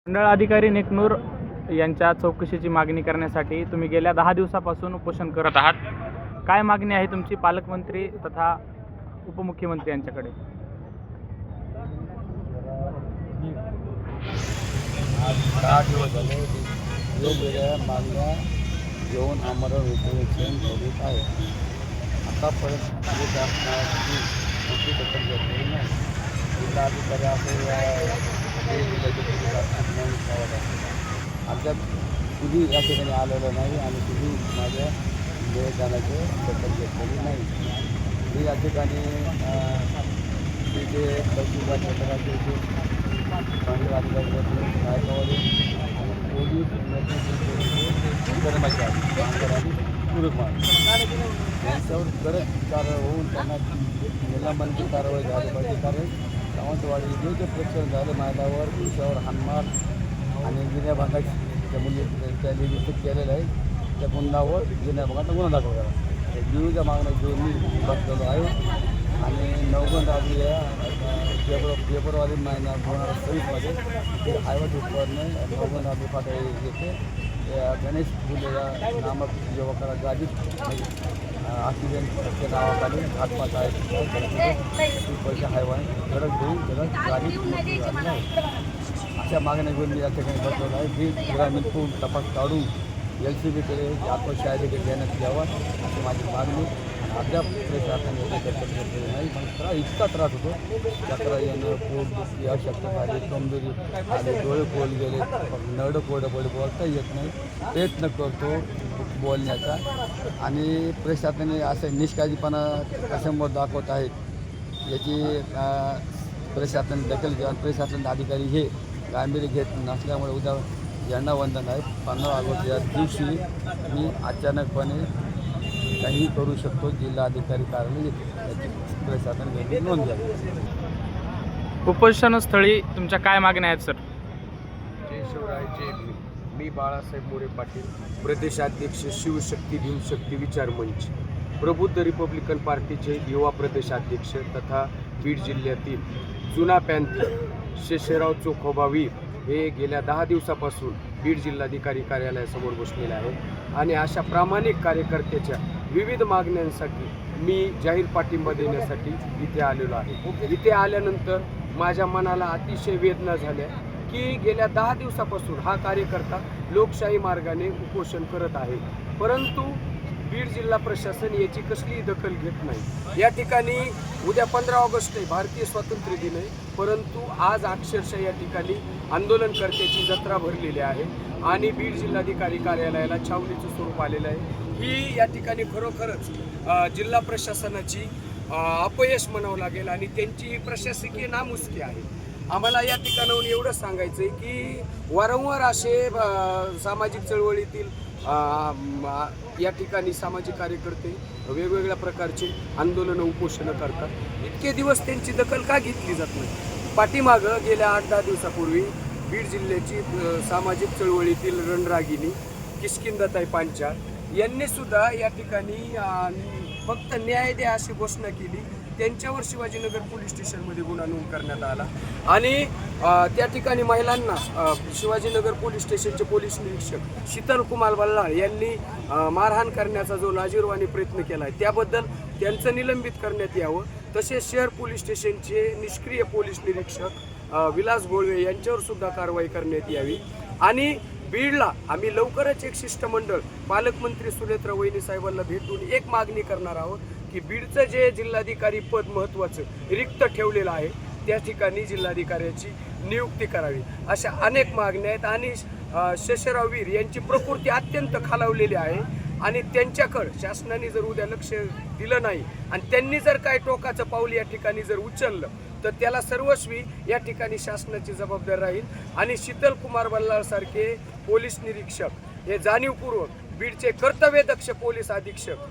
मंडळ अधिकारी नेकनूर यांच्या चौकशीची मागणी करण्यासाठी तुम्ही गेल्या 10 दिवसापासून उपोषण करत आहात. काय मागणी आहे तुमची पालकमंत्री तथा उपमुख्यमंत्री यांच्याकडे? आज 10 दिवस झाले वेगवेगळ्या मागण्या घेऊन आमरण उपोषण करीत आहे. आतापर्यंत शासनाची मोठी दखल घेतलेली नाही. जिल्हाधिकारी असेल अद्याप कुणी या ठिकाणी आलेलं नाही आणि कुणी माझ्या निवेदनाचे दखल घेतलेली नाही. मी या ठिकाणी जे तहसीलदार क्षेत्राचे जे मंडळ अधिकारी नायकवाडी आणि पोलीस कर्मचारी आणि पूरक यांच्यावर कडक कारवाई होऊन त्यांना निलंबनाची कारवाई झाली पाहिजे. कारण सावंतवाडी जे प्रकरण झालं महिलावर पुरुषावर हाणमार आणि जुन्या भागाच्या मुली त्यांनी विस्तृत केलेलं आहे त्या गुन्ह्यावर जुन्या भागात गुन्हा दाखल करा. विविध मागण्या घेऊन मी बसलेलो आहे आणि 9 फेब्रुवारी महिना 2023मध्ये ते हायवे उपकरणे 9 फाटा येथे गणेश फुले नामक युवकाला गाडीत ॲक्सिडेंटच्या नावाखाली घातपात आहे. पैसे हायवा धडक देऊन गाडी अशा मागण्या घेऊन मी या ठिकाणी बसलेलो आहे. ही ग्रामीण पूर्ण तपास काढून LCBकडे आत्मशहायता देण्यात यावा अशी माझी मागणी. अद्याप प्रशासनाने दखल घेतलेली नाही. पण इतका त्रास होतो, चक्र येणं, पोट दुखी, अशक्तता आली, कमजोरी आली, डोळे खोल गेले, नरडं कोरडं पडे, बोलता येत नाही. प्रयत्न करतो बोलण्याचा आणि प्रशासनाने असं निष्काळजीपणा कशामुळे दाखवत आहेत याची प्रशासन दखल घ्या. प्रशासन अधिकारी हे गांभीर्य घेत नसल्यामुळे उद्या झेंडावंदन आहे 15 ऑगस्ट या दिवशी मी अचानकपणे काही करू शकतो. जिल्हाधिकारी कार्यालय याची प्रशासन नोंद घ्यावी. उपोषणस्थळी तुमच्या काय मागण्या आहेत सर? जय शिवराय जय भीम. मी बाळासाहेब मोरे पाटील, प्रदेशाध्यक्ष शिवशक्ती भीमशक्ती विचार मंच, प्रबुद्ध रिपब्लिकन पार्टीचे युवा प्रदेशाध्यक्ष तथा बीड जिल्ह्यातील जुना पॅन्थर शेषराव चोखोबा हे गेल्या 10 दिवसापासून बीड जिल्हाधिकारी कार्यालयासमोर बसलेले आहेत आणि अशा प्रामाणिक कार्यकर्त्याच्या विविध मागण्यांसाठी मी जाहीर पाठिंबा देण्यासाठी इथे आलेलो आहे. इथे आल्यानंतर माझ्या मनाला अतिशय वेदना झाल्या की गेल्या 10 दिवसापासून हा कार्यकर्ता लोकशाही मार्गाने उपोषण करत आहे, परंतु बीड जिल्हा प्रशासन याची कसलीही दखल घेत नाही. या ठिकाणी उद्या 15 ऑगस्ट आहे, भारतीय स्वातंत्र्य दिन आहे, परंतु आज अक्षरशः या ठिकाणी आंदोलनकर्त्याची जत्रा भरलेली आहे आणि बीड जिल्हाधिकारी कार्यालयाला छावणीचं स्वरूप आलेलं आहे. ही या ठिकाणी खरोखरच जिल्हा प्रशासनाची अपयश म्हणावं लागेल आणि त्यांची प्रशासकीय नामुष्की आहे. आम्हाला या ठिकाणाहून एवढं सांगायचं आहे की वारंवार असे सामाजिक चळवळीतील या ठिकाणी सामाजिक कार्यकर्ते वेगवेगळ्या प्रकारचे आंदोलनं उपोषणं करतात. इतके दिवस त्यांची दखल का घेतली जात नाही? पाठीमागं गेल्या 8-10 दिवसापूर्वी बीड जिल्ह्याची सामाजिक चळवळीतील रणरागिणी किष्किंधाताई पांचाळ यांनी सुद्धा या ठिकाणी फक्त न्याय द्या अशी घोषणा केली. त्यांच्यावर शिवाजीनगर पोलीस स्टेशनमध्ये गुन्हा नोंद करण्यात आला आणि त्या ठिकाणी महिलांना शिवाजीनगर पोलीस स्टेशनचे पोलीस निरीक्षक शीतल कुमार बल्लाळ यांनी मारहाण करण्याचा जो लाजिरवाणी प्रयत्न केला आहे त्याबद्दल त्यांचं निलंबित करण्यात यावं. तसेच शहर पोलीस स्टेशनचे निष्क्रिय पोलीस निरीक्षक विलास गोळवे यांच्यावर सुद्धा कारवाई करण्यात यावी. आणि बीडला आम्ही लवकरच एक शिष्टमंडळ पालकमंत्री सुनेत्रा वहिनी साहेबांना भेटून एक मागणी करणार आहोत की बीडचं जे जिल्हाधिकारी पद महत्त्वाचं रिक्त ठेवलेलं आहे त्या ठिकाणी जिल्हाधिकाऱ्याची नियुक्ती करावी. अशा अनेक मागण्या आहेत आणि शेषराव वीर यांची प्रकृती अत्यंत खालावलेली आहे आणि त्यांच्याकडं शासनाने जर उद्या लक्ष दिलं नाही आणि त्यांनी जर काय टोकाचं पाऊल या ठिकाणी जर उचललं तर त्याला सर्वस्वी या ठिकाणी शासनाची जबाबदारी राहील. आणि शीतल कुमार बल्लाळ सारखे पोलीस निरीक्षक हे जाणीवपूर्वक बीडचे कर्तव्यदक्ष पोलीस अधीक्षक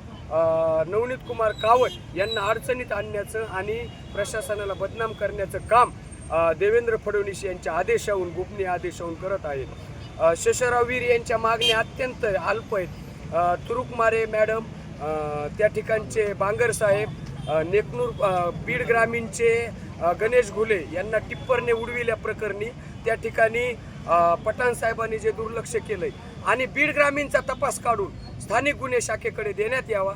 नवनीत कुमार कावट यांना अडचणीत आणण्याचं आणि प्रशासनाला बदनाम करण्याचं काम देवेंद्र फडणवीस यांच्या आदेशाहून गोपनीय आदेशाहून करत आहेत. शेषराव वीर यांच्या मागण्या अत्यंत अल्प आहेत. तुरुकमारे मॅडम, त्या ठिकाणचे बांगर साहेब, नेकनूर बीड ग्रामीणचे गणेश घुले यांना टिप्परने उडविल्या प्रकरणी त्या ठिकाणी पठाण साहेबांनी जे दुर्लक्ष केलंय आणि बीड ग्रामीणचा तपास काढून स्थानिक गुन्हे शाखेकडे देण्यात यावा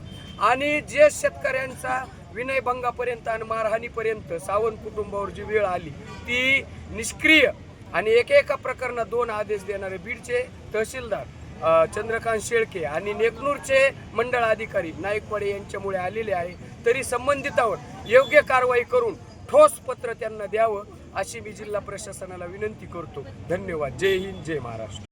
आणि जे शेतकऱ्यांचा विनयभंगापर्यंत आणि मारहाणीपर्यंत सावंत कुटुंबावर जी वेळ आली ती निष्क्रिय आणि एका प्रकरणात 2 आदेश देणारे बीडचे तहसीलदार चंद्रकांत शेळके आणि नेकनूरचे मंडळ अधिकारी नाईकवाडे यांच्यामुळे आलेले आहे, तरी संबंधितावर योग्य कारवाई करून ठोस पत्र त्यांना द्यावं अशी मी जिल्हा प्रशासनाला विनंती करतो. धन्यवाद. जय हिंद, जय महाराष्ट्र.